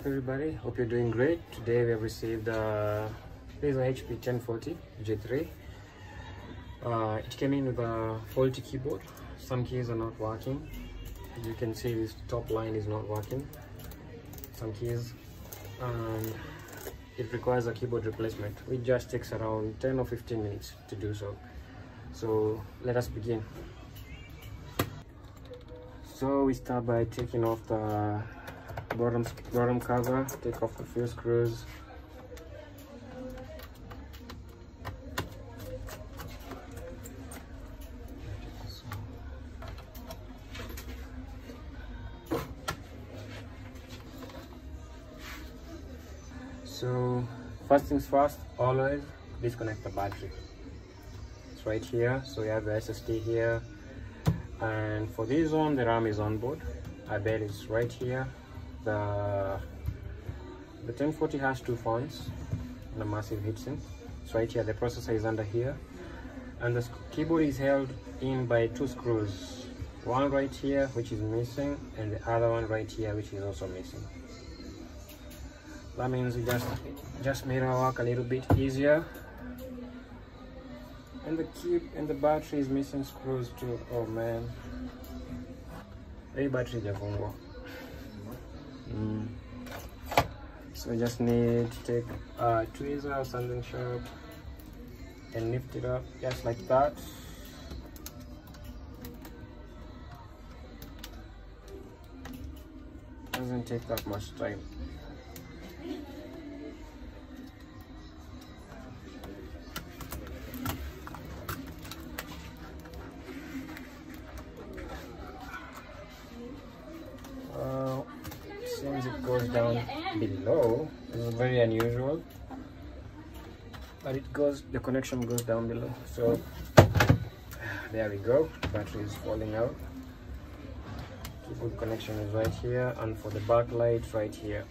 Everybody, hope you're doing great. Today we have received this HP 1040 G3. It came in with a faulty keyboard. Some keys are not working. As you can see, this top line is not working. Some keys, and it requires a keyboard replacement, which just takes around 10 or 15 minutes to do so. So let us begin. So we start by taking off the bottom cover, take off the few screws. So first things first, always disconnect the battery. It's right here. So you have the SSD here, and for this one the RAM is on board. I bet it's right here. The 1040 has two phones and a massive heatsink. It's right here. The processor is under here, and the keyboard is held in by two screws, one right here which is missing and the other one right here which is also missing. That means we just made our work a little bit easier. And the battery is missing screws too. Oh man, the battery is wrong. So we just need to take a tweezer or something sharp and lift it up just like that. Doesn't take that much time. Since it goes down below, this is very unusual, but the connection goes down below. So there we go, battery is falling out. Keyboard connection is right here, and for the backlight right here.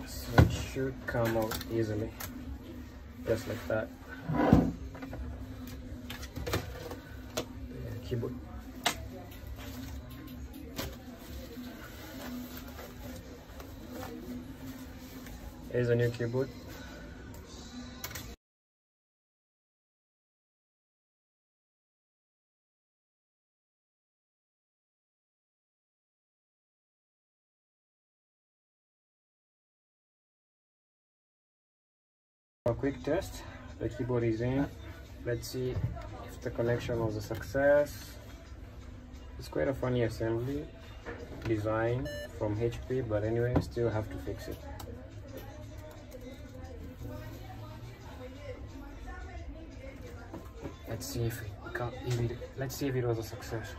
So it should come out easily, just like that. Keyboard. Here's a new keyboard. A quick test. The keyboard is in. Let's see if the connection was a success. It's quite a funny assembly design from HP, but anyway, still have to fix it. Let's see if it was a success.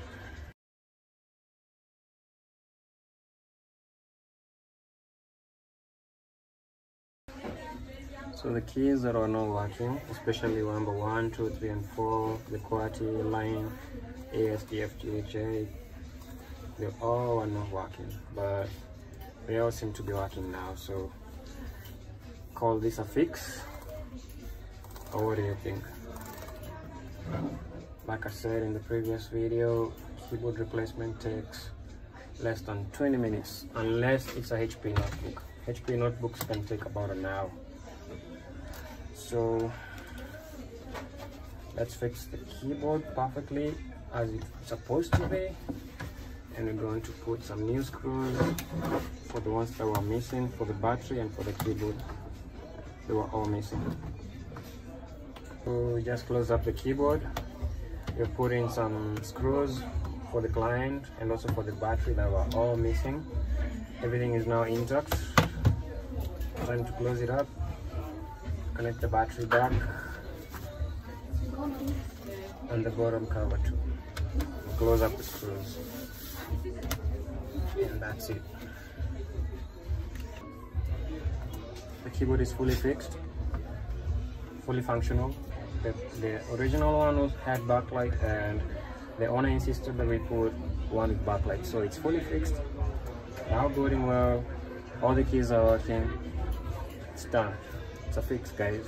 So the keys that are not working, especially number 1, 2, 3, and 4, the QWERTY line, ASDFGJ, they all are not working, but they all seem to be working now. So call this a fix, or what do you think? Like I said in the previous video, keyboard replacement takes less than 20 minutes unless it's a HP notebook. HP notebooks can take about an hour. So let's fix the keyboard perfectly as it's supposed to be, and we're going to put some new screws for the ones that were missing for the battery, and for the keyboard they were all missing. So we just close up the keyboard. We're putting some screws for the client and also for the battery that were all missing. Everything is now intact. Time to close it up. Connect the battery back and the bottom cover too. Close up the screws, and that's it. The keyboard is fully fixed, fully functional. The original one had backlight, and the owner insisted that we put one with backlight, so it's fully fixed. Now booting well, all the keys are working. It's done. It's a fix, guys.